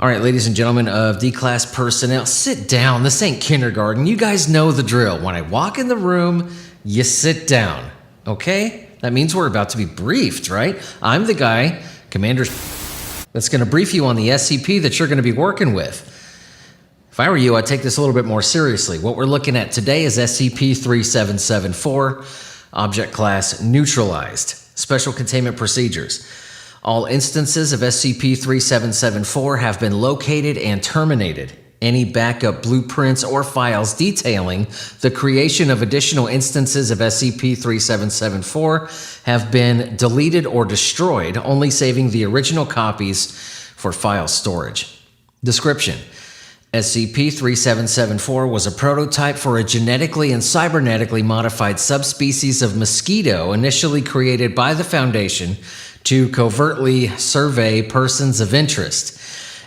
All right, ladies and gentlemen of D-Class personnel, sit down. This ain't kindergarten. You guys know the drill. When I walk in the room, you sit down, okay? That means we're about to be briefed, right? I'm the guy, Commander, that's going to brief you on the SCP that you're going to be working with. If I were you, I'd take this a little bit more seriously. What we're looking at today is SCP-3774, Object Class Neutralized, Special Containment Procedures. All instances of SCP-3774 have been located and terminated. Any backup blueprints or files detailing the creation of additional instances of SCP-3774 have been deleted or destroyed, only saving the original copies for file storage. Description: SCP-3774 was a prototype for a genetically and cybernetically modified subspecies of mosquito initially created by the Foundation to covertly survey persons of interest.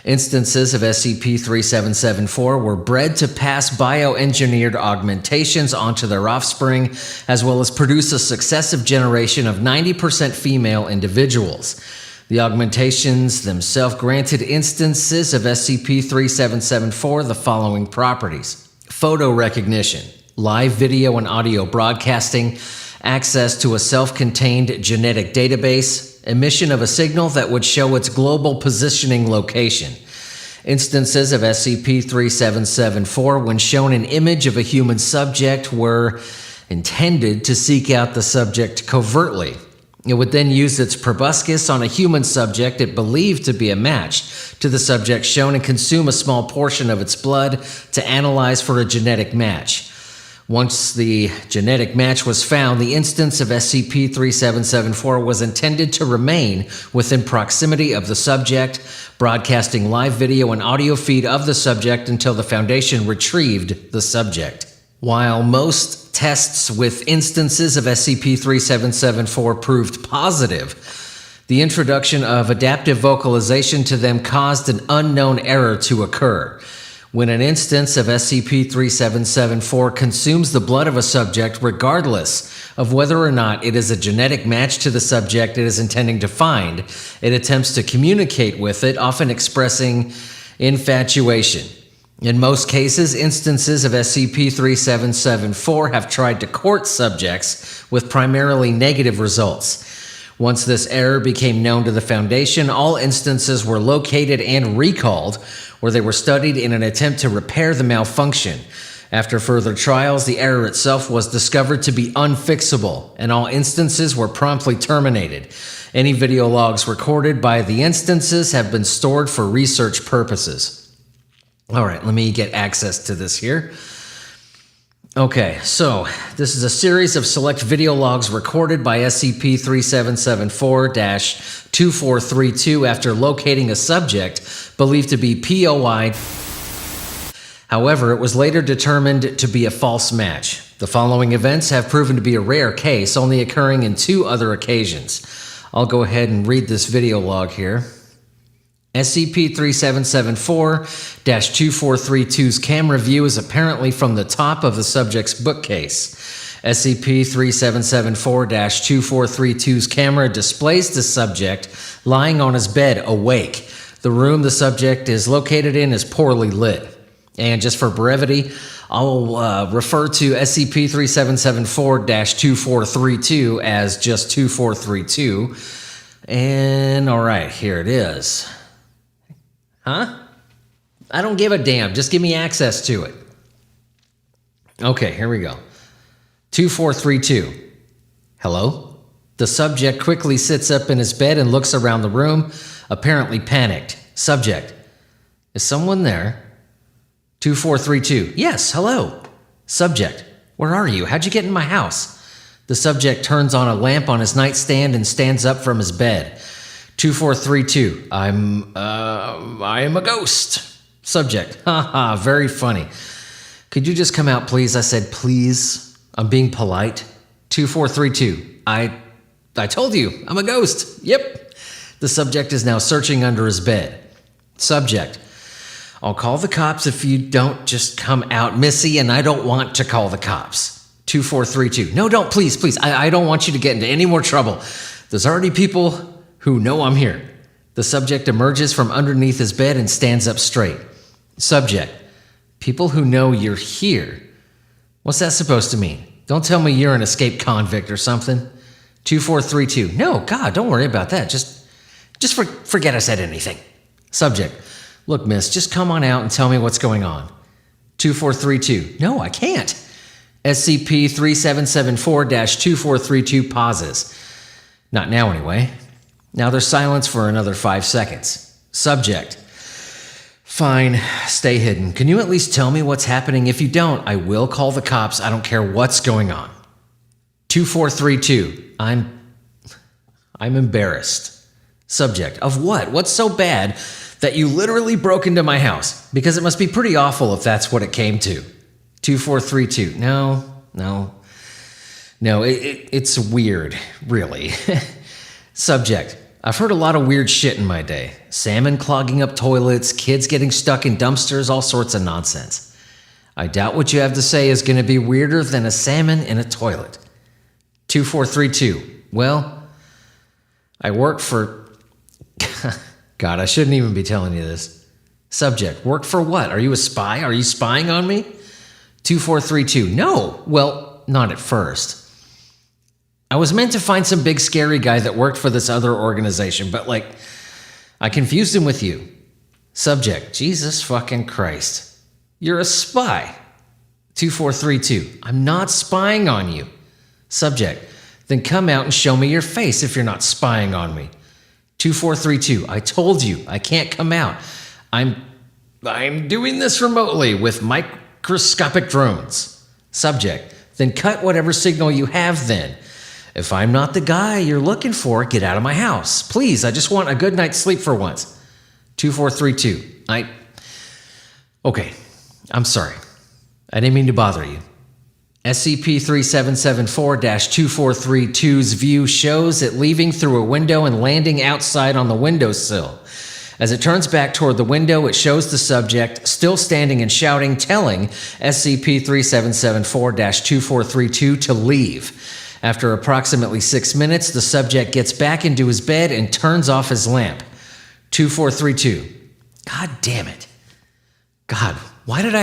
Instances of SCP-3774 were bred to pass bioengineered augmentations onto their offspring, as well as produce a successive generation of 90% female individuals. The augmentations themselves granted instances of SCP-3774 the following properties: photo recognition, live video and audio broadcasting, access to a self-contained genetic database, emission of a signal that would show its global positioning location. Instances of SCP-3774, when shown an image of a human subject, were intended to seek out the subject covertly. It would then use its proboscis on a human subject it believed to be a match to the subject shown and consume a small portion of its blood to analyze for a genetic match. Once the genetic match was found, the instance of SCP-3774 was intended to remain within proximity of the subject, broadcasting live video and audio feed of the subject until the Foundation retrieved the subject. While most tests with instances of SCP-3774 proved positive, the introduction of adaptive vocalization to them caused an unknown error to occur. When an instance of SCP-3774 consumes the blood of a subject, regardless of whether or not it is a genetic match to the subject it is intending to find, it attempts to communicate with it, often expressing infatuation. In most cases, instances of SCP-3774 have tried to court subjects with primarily negative results. Once this error became known to the Foundation, all instances were located and recalled, where they were studied in an attempt to repair the malfunction. After further trials, the error itself was discovered to be unfixable, and all instances were promptly terminated. Any video logs recorded by the instances have been stored for research purposes. All right, let me get access to this here. Okay, so this is a series of select video logs recorded by SCP-3774-2432 after locating a subject believed to be POI. However, it was later determined to be a false match. The following events have proven to be a rare case, only occurring in 2 other occasions. I'll go ahead and read this video log here. SCP-3774-2432's camera view is apparently from the top of the subject's bookcase. SCP-3774-2432's camera displays the subject lying on his bed, awake. The room the subject is located in is poorly lit. And just for brevity, I'll refer to SCP-3774-2432 as just 2432. And all right, here it is. Huh? I don't give a damn. Just give me access to it. Okay, here we go. 2432. Hello? The subject quickly sits up in his bed and looks around the room, apparently panicked. Subject: is someone there? 2432. Yes, hello. Subject: where are you? How'd you get in my house? The subject turns on a lamp on his nightstand and stands up from his bed. 2432. I am a ghost. Subject: haha, very funny. Could you just come out, please? I said, please. I'm being polite. 2432. I told you, I'm a ghost. Yep. The subject is now searching under his bed. Subject: I'll call the cops if you don't just come out, Missy, and I don't want to call the cops. 2432. No, don't, please. I don't want you to get into any more trouble. There's already people who know I'm here. The subject emerges from underneath his bed and stands up straight. Subject: people who know you're here. What's that supposed to mean? Don't tell me you're an escaped convict or something. 2432. No, God, don't worry about that. Forget I said anything. Subject: look, miss, just come on out and tell me what's going on. 2432. No, I can't. SCP-3774-2432 pauses. Not now, anyway. Now there's silence for another 5 seconds. Subject: fine, stay hidden. Can you at least tell me what's happening? If you don't, I will call the cops. I don't care what's going on. 2432. I'm embarrassed. Subject: of what? What's so bad that you literally broke into my house? Because it must be pretty awful if that's what it came to. 2432. No, it's weird, really. Subject: I've heard a lot of weird shit in my day. Salmon clogging up toilets, kids getting stuck in dumpsters, all sorts of nonsense. I doubt what you have to say is going to be weirder than a salmon in a toilet. 2432. Well, I work for... God, I shouldn't even be telling you this. Subject: work for what? Are you a spy? Are you spying on me? 2432. No. Well, not at first. I was meant to find some big scary guy that worked for this other organization, but I confused him with you. Subject: Jesus fucking Christ. You're a spy. 2432. I'm not spying on you. Subject: then come out and show me your face if you're not spying on me. 2432. I told you, I can't come out. I'm doing this remotely with microscopic drones. Subject: then cut whatever signal you have then. If I'm not the guy you're looking for, get out of my house. Please, I just want a good night's sleep for once. 2432. Okay, I'm sorry. I didn't mean to bother you. SCP-3774-2432's view shows it leaving through a window and landing outside on the windowsill. As it turns back toward the window, it shows the subject still standing and shouting, telling SCP-3774-2432 to leave. After approximately 6 minutes, the subject gets back into his bed and turns off his lamp. 2432. God damn it. God, why did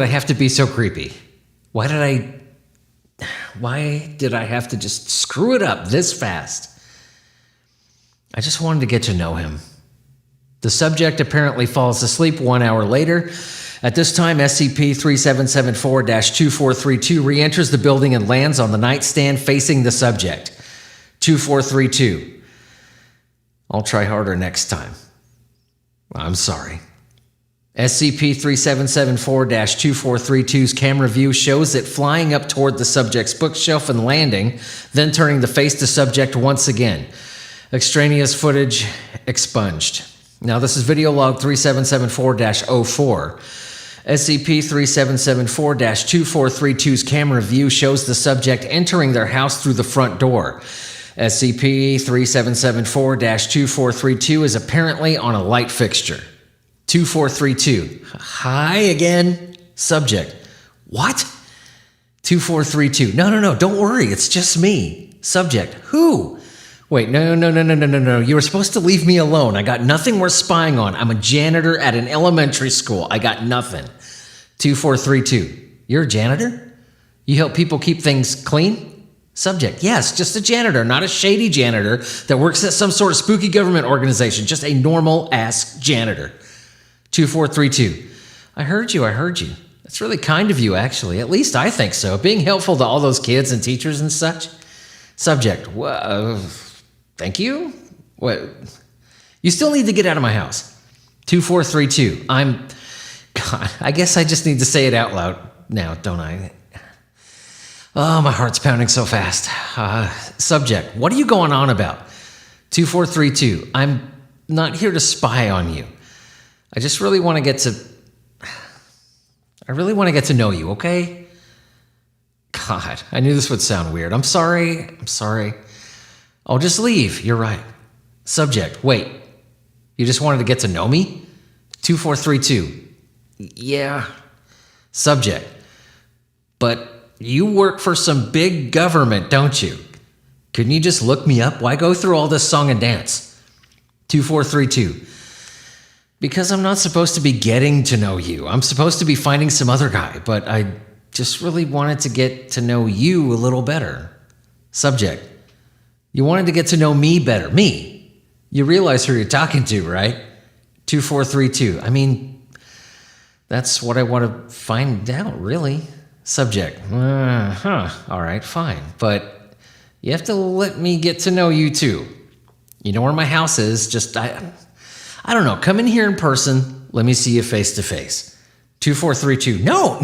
I have to be so creepy? Why did I have to just screw it up this fast? I just wanted to get to know him. The subject apparently falls asleep 1 hour later. At this time, SCP-3774-2432 re-enters the building and lands on the nightstand facing the subject. 2432. I'll try harder next time. I'm sorry. SCP-3774-2432's camera view shows it flying up toward the subject's bookshelf and landing, then turning to face the subject once again. Extraneous footage expunged. Now this is video log 3774-04. SCP-3774-2432's camera view shows the subject entering their house through the front door. SCP-3774-2432 is apparently on a light fixture. 2432. Hi again. Subject: what? 2432. No, don't worry, it's just me. Subject: who? Wait, no. You were supposed to leave me alone. I got nothing worth spying on. I'm a janitor at an elementary school. I got nothing. 2432. You're a janitor? You help people keep things clean? Subject: yes, just a janitor, not a shady janitor that works at some sort of spooky government organization. Just a normal-ass janitor. 2432. I heard you. That's really kind of you, actually. At least I think so. Being helpful to all those kids and teachers and such. Subject: thank you? What? You still need to get out of my house. 2432. God, I guess I just need to say it out loud now, don't I? Oh, my heart's pounding so fast. Subject: what are you going on about? 2432. I'm not here to spy on you. I just really want to get to know you, okay? God, I knew this would sound weird. I'm sorry. I'll just leave. You're right. Subject: wait. You just wanted to get to know me? 2432. Yeah. Subject: but you work for some big government, don't you? Couldn't you just look me up? Why go through all this song and dance? 2432. Because I'm not supposed to be getting to know you. I'm supposed to be finding some other guy, but I just really wanted to get to know you a little better. Subject. You wanted to get to know me better. Me. You realize who you're talking to, right? 2432. I mean, that's what I want to find out, really. Subject. All right, fine. But you have to let me get to know you too. You know where my house is. Just, I don't know. Come in here in person. Let me see you face to face. 2432. No,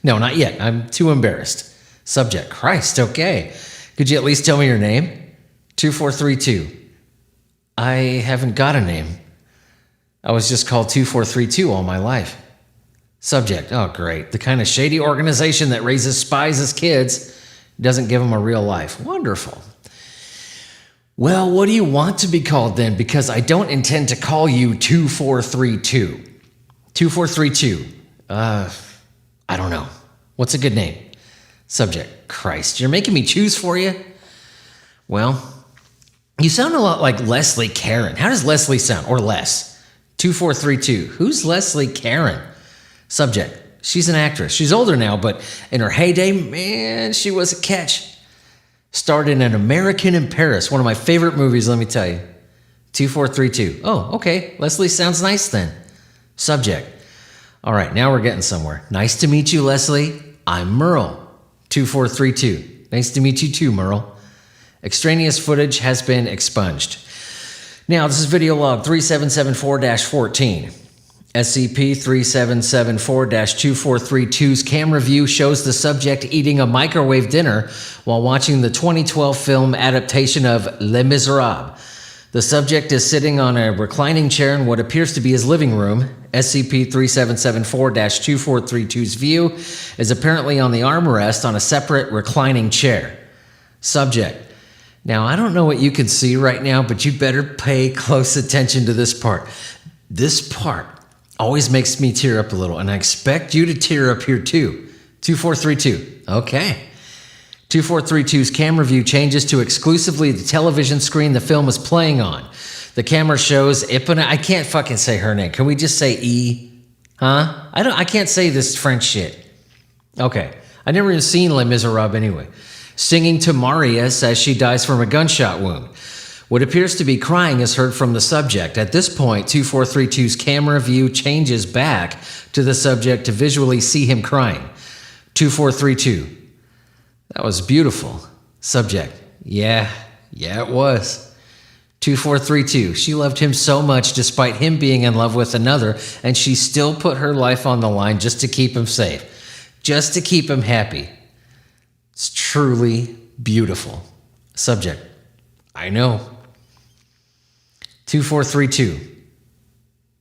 not yet. I'm too embarrassed. Subject. Christ, okay. Could you at least tell me your name? 2432. I haven't got a name. I was just called 2432 all my life. Subject. Oh, great. The kind of shady organization that raises spies as kids doesn't give them a real life. Wonderful. Well, what do you want to be called then? Because I don't intend to call you 2432. 2432. I don't know. What's a good name? Subject. Christ, you're making me choose for you? Well, you sound a lot like Leslie Karen. How does Leslie sound? Or Les? 2432. Who's Leslie Karen? Subject. She's an actress. She's older now, but in her heyday, man, she was a catch. Starred in An American in Paris, one of my favorite movies, let me tell you. 2432. Oh, okay. Leslie sounds nice then. Subject. All right, now we're getting somewhere. Nice to meet you, Leslie. I'm Merle. 2432. Nice to meet you too, Merle. Extraneous footage has been expunged. Now, this is video log 3774-14. SCP-3774-2432's camera view shows the subject eating a microwave dinner while watching the 2012 film adaptation of Les Miserables. The subject is sitting on a reclining chair in what appears to be his living room. SCP-3774-2432's view is apparently on the armrest on a separate reclining chair. Subject. Now, I don't know what you can see right now, but you better pay close attention to this part. This part always makes me tear up a little, and I expect you to tear up here too. 2432. Okay. 2432's camera view changes to exclusively the television screen the film is playing on. The camera shows Ipana. I can't fucking say her name. Can we just say E? Huh? I can't say this French shit. Okay. I never even seen Les Miserables anyway. Singing to Marius as she dies from a gunshot wound. What appears to be crying is heard from the subject. At this point, 2432's camera view changes back to the subject to visually see him crying. 2432. That was beautiful. Subject. Yeah, it was. 2432. She loved him so much despite him being in love with another, and she still put her life on the line just to keep him safe. Just to keep him happy. It's truly beautiful. Subject. I know. 2432.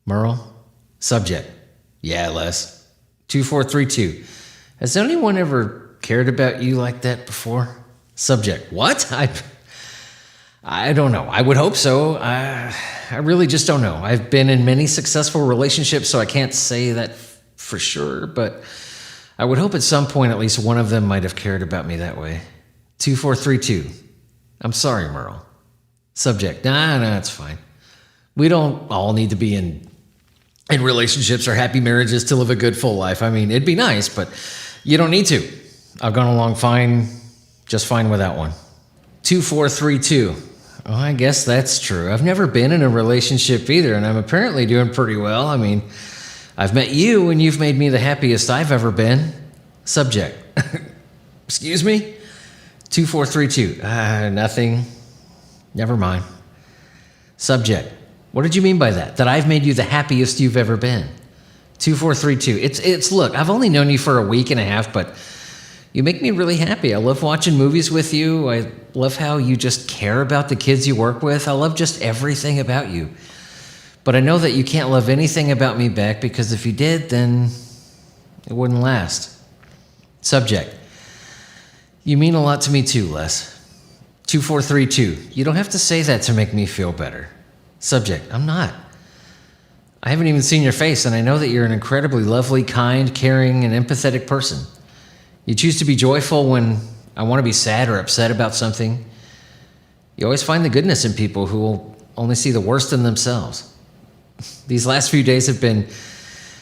Merle. Subject. Yeah, Les. 2432. Has anyone ever cared about you like that before? Subject. What? I don't know. I would hope so. I really just don't know. I've been in many successful relationships, so I can't say that for sure, but I would hope at some point at least one of them might have cared about me that way. 2432. I'm sorry, Merle. Subject. Nah, it's fine. We don't all need to be in relationships or happy marriages to live a good full life. I mean, it'd be nice, but you don't need to. I've gone along fine, just fine without one. 2432. Oh, I guess that's true. I've never been in a relationship either, and I'm apparently doing pretty well. I mean, I've met you, and you've made me the happiest I've ever been. Subject. Excuse me? 2432. Nothing. Never mind. Subject. What did you mean by that? That I've made you the happiest you've ever been. 2432. It's look, I've only known you for a week and a half, but you make me really happy. I love watching movies with you. I love how you just care about the kids you work with. I love just everything about you. But I know that you can't love anything about me back, because if you did, then it wouldn't last. Subject. You mean a lot to me too, Les. 2432. You don't have to say that to make me feel better. Subject. I'm not. I haven't even seen your face, and I know that you're an incredibly lovely, kind, caring, and empathetic person. You choose to be joyful when I want to be sad or upset about something. You always find the goodness in people who will only see the worst in themselves. These last few days have been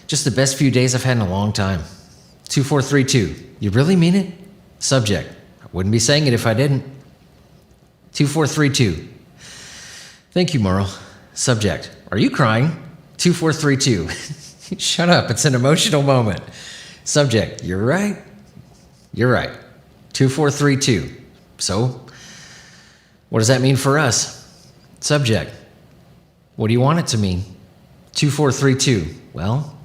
just the best few days I've had in a long time. 2432, you really mean it? Subject, I wouldn't be saying it if I didn't. 2432, thank you, Merle. Subject, are you crying? 2432, shut up, it's an emotional moment. Subject, you're right. You're right. 2432, so what does that mean for us? Subject, what do you want it to mean? 2432, well,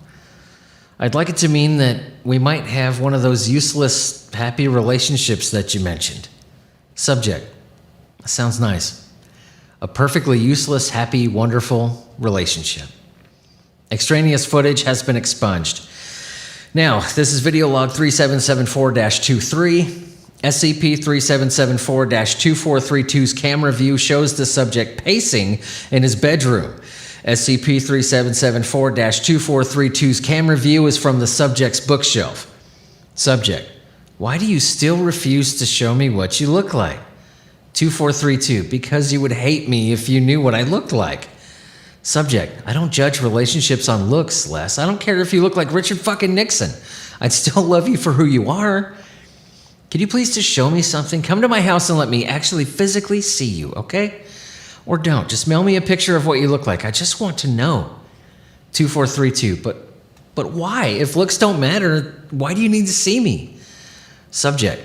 I'd like it to mean that we might have one of those useless, happy relationships that you mentioned. Subject, that sounds nice. A perfectly useless, happy, wonderful relationship. Extraneous footage has been expunged. Now, this is video log 3774-23. SCP-3774-2432's camera view shows the subject pacing in his bedroom. SCP-3774-2432's camera view is from the subject's bookshelf. Subject, why do you still refuse to show me what you look like? 2432, because you would hate me if you knew what I looked like. Subject, I don't judge relationships on looks, Les. I don't care if you look like Richard fucking Nixon. I'd still love you for who you are. Could you please just show me something? Come to my house and let me actually physically see you, okay? Or don't. Just mail me a picture of what you look like. I just want to know. 2432, but why? If looks don't matter, why do you need to see me? Subject,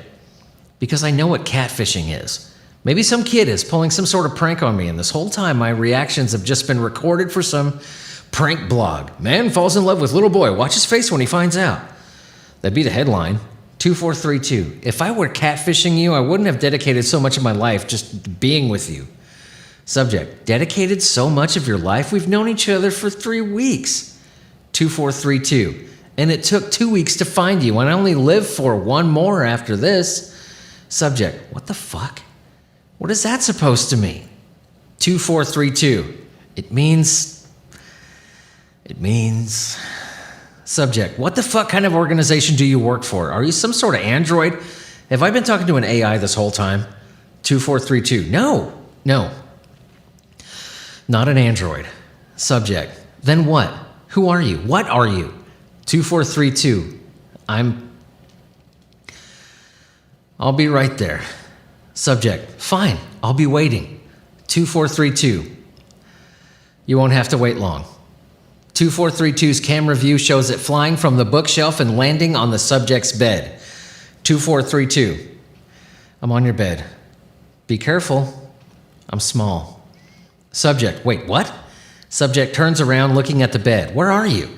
because I know what catfishing is. Maybe some kid is pulling some sort of prank on me, and this whole time my reactions have just been recorded for some prank blog. Man falls in love with little boy. Watch his face when he finds out. That'd be the headline. 2432. If I were catfishing you, I wouldn't have dedicated so much of my life just being with you. Subject, dedicated so much of your life? We've known each other for 3 weeks. 2432. And it took 2 weeks to find you, and I only live for 1 more after this. Subject, what the fuck? What is that supposed to mean? 2432. It means... Subject, what the fuck kind of organization do you work for? Are you some sort of android? Have I been talking to an AI this whole time? 2432. No. Not an android. Subject, then what? Who are you? What are you? 2432. I'll be right there. Subject, fine, I'll be waiting. 2432. You won't have to wait long. 2432's camera view shows it flying from the bookshelf and landing on the subject's bed. 2432. I'm on your bed. Be careful. I'm small. Subject, wait, what? Subject turns around looking at the bed. Where are you?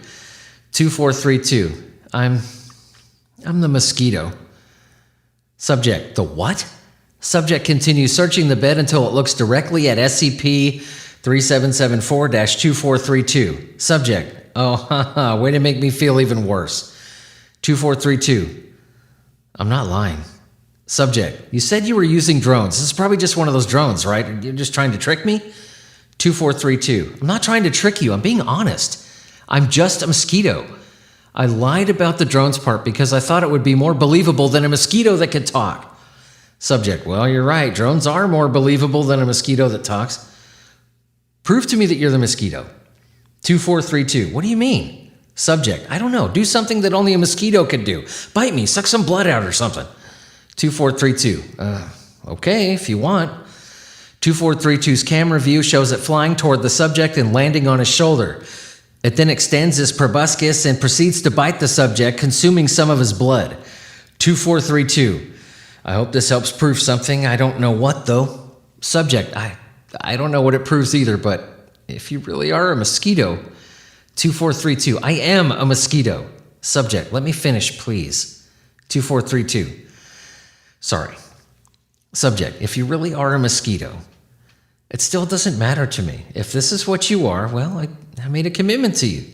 2432. I'm the mosquito. Subject, the what? Subject continues searching the bed until it looks directly at SCP-3774-2432. Subject, oh, haha, way to make me feel even worse. 2432, I'm not lying. Subject, you said you were using drones. This is probably just one of those drones, right? You're just trying to trick me? 2432, I'm not trying to trick you. I'm being honest. I'm just a mosquito. I lied about the drones part because I thought it would be more believable than a mosquito that could talk. Subject, well, you're right. Drones are more believable than a mosquito that talks. Prove to me that you're the mosquito. 2432, what do you mean? Subject, I don't know. Do something that only a mosquito could do. Bite me, suck some blood out or something. 2432, okay, if you want. 2432's camera view shows it flying toward the subject and landing on his shoulder. It then extends his proboscis and proceeds to bite the subject, consuming some of his blood. 2432, I hope this helps prove something. I don't know what, though. Subject, I don't know what it proves either, but if you really are a mosquito... 2432, I am a mosquito. Subject, let me finish, please. 2432, sorry. Subject, if you really are a mosquito, it still doesn't matter to me. If this is what you are, well, I made a commitment to you.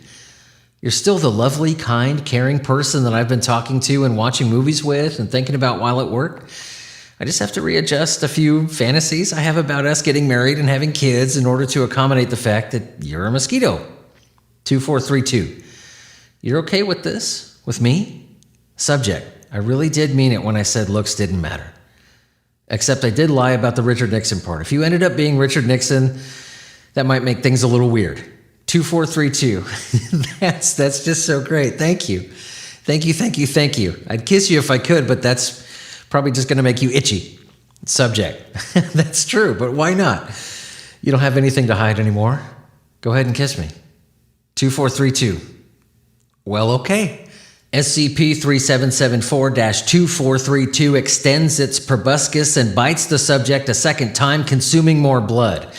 You're still the lovely, kind, caring person that I've been talking to and watching movies with and thinking about while at work. I just have to readjust a few fantasies I have about us getting married and having kids in order to accommodate the fact that you're a mosquito. 2432, you're okay with this? With me? Subject, I really did mean it when I said looks didn't matter. Except I did lie about the Richard Nixon part. If you ended up being Richard Nixon, That might make things a little weird. 2432. That's just so great. Thank you. Thank you. I'd kiss you if I could, but that's probably just going to make you itchy. Subject. That's true, but why not? You don't have anything to hide anymore. Go ahead and kiss me. 2432. Well, okay. SCP-3774-2432 extends its proboscis and bites the subject a second time, consuming more blood.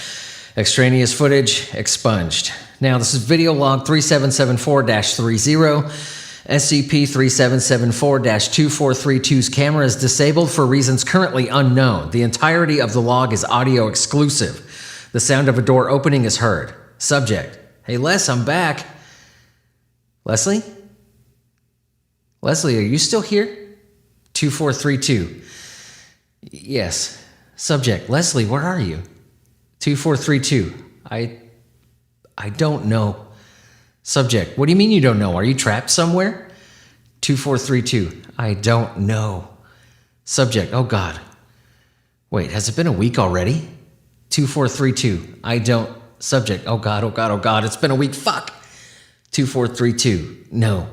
Extraneous footage expunged. Now, this is video log 3774-30. SCP-3774-2432's camera is disabled for reasons currently unknown. The entirety of the log is audio exclusive. The sound of a door opening is heard. Subject. Hey, Les, I'm back. Leslie? Leslie, are you still here? 2432. Yes. Subject. Leslie, where are you? 2432. I don't know. Subject. What do you mean you don't know? Are you trapped somewhere? 2432. I don't know. Subject. Oh, God. Wait, has it been a week already? 2432. I don't. Subject. Oh, God. It's been a week. Fuck. 2432. No.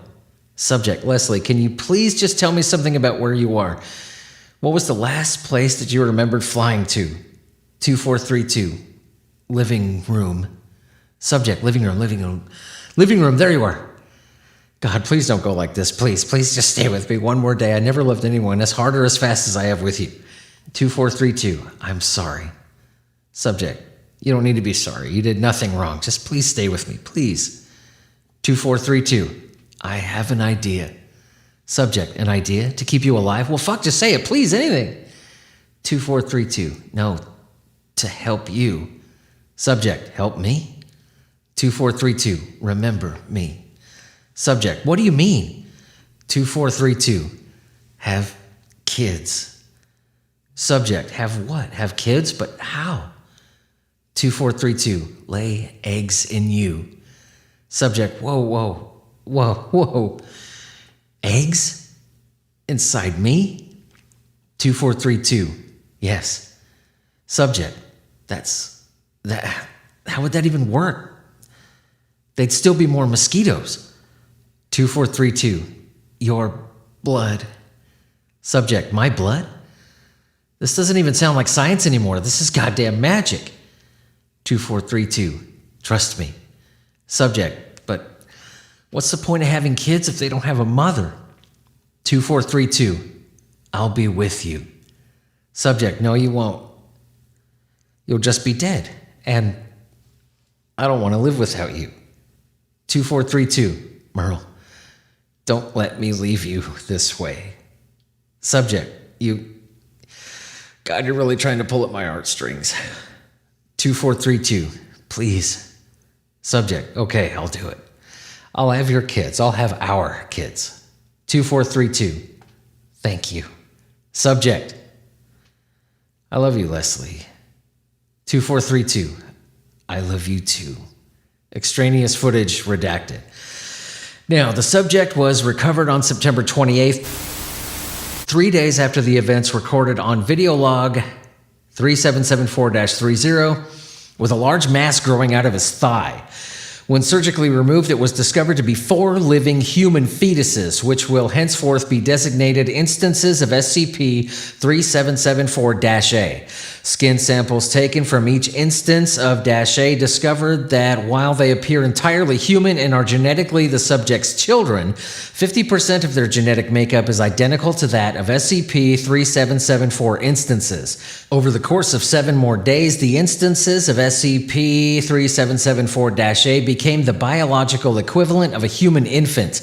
Subject. Leslie, can you please just tell me something about where you are? What was the last place that you remembered flying to? 2432. Living room. Subject. Living room. There you are. God, please don't go like this. Please just stay with me one more day. I never loved anyone as hard or as fast as I have with you. 2432. I'm sorry. Subject. You don't need to be sorry. You did nothing wrong. Just please stay with me. Please. 2432. I have an idea. Subject. An idea? To keep you alive? Well, fuck, just say it. Please, anything. 2432. No. To help you. Subject. Help me? 2432. Remember me. Subject. What do you mean? 2432. Have kids. Subject. Have what? Have kids? But how? 2432. Lay eggs in you. Subject. Whoa. Eggs? Inside me? 2432. Yes. Subject. How would that even work? They'd still be more mosquitoes. 2432. Your blood. Subject. My blood? This doesn't even sound like science anymore. This is goddamn magic. 2432. Trust me. Subject. But what's the point of having kids if they don't have a mother? 2432. I'll be with you. Subject. No, you won't. You'll just be dead. And I don't want to live without you. 2432. Merle, don't let me leave you this way. Subject. God, you're really trying to pull at my heartstrings. 2432. Please. Subject. Okay, I'll do it. I'll have your kids. I'll have our kids. 2432. Thank you. Subject. I love you, Leslie. 2432. I love you too. Extraneous footage redacted. Now, the subject was recovered on September 28th, 3 days after the events recorded on video log 3774-30, with a large mass growing out of his thigh. When surgically removed, it was discovered to be 4 living human fetuses, which will henceforth be designated instances of SCP-3774-A. Skin samples taken from each instance of -A discovered that while they appear entirely human and are genetically the subject's children, 50% of their genetic makeup is identical to that of SCP-3774 instances. Over the course of 7 more days, the instances of SCP-3774-A became the biological equivalent of a human infant.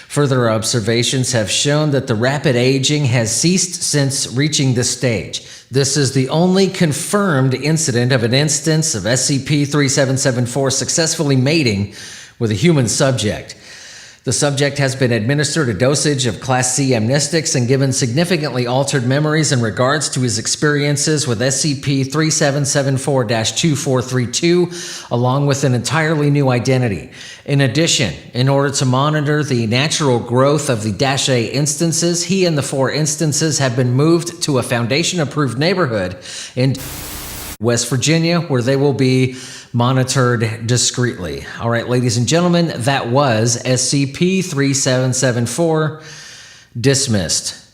Further observations have shown that the rapid aging has ceased since reaching this stage. This is the only confirmed incident of an instance of SCP-3774 successfully mating with a human subject. The subject has been administered a dosage of Class C amnestics and given significantly altered memories in regards to his experiences with SCP-3774-2432, along with an entirely new identity. In addition, in order to monitor the natural growth of the -A instances, he and the 4 instances have been moved to a Foundation-approved neighborhood in West Virginia, where they will be monitored discreetly. All right, ladies and gentlemen, that was SCP-3774 dismissed.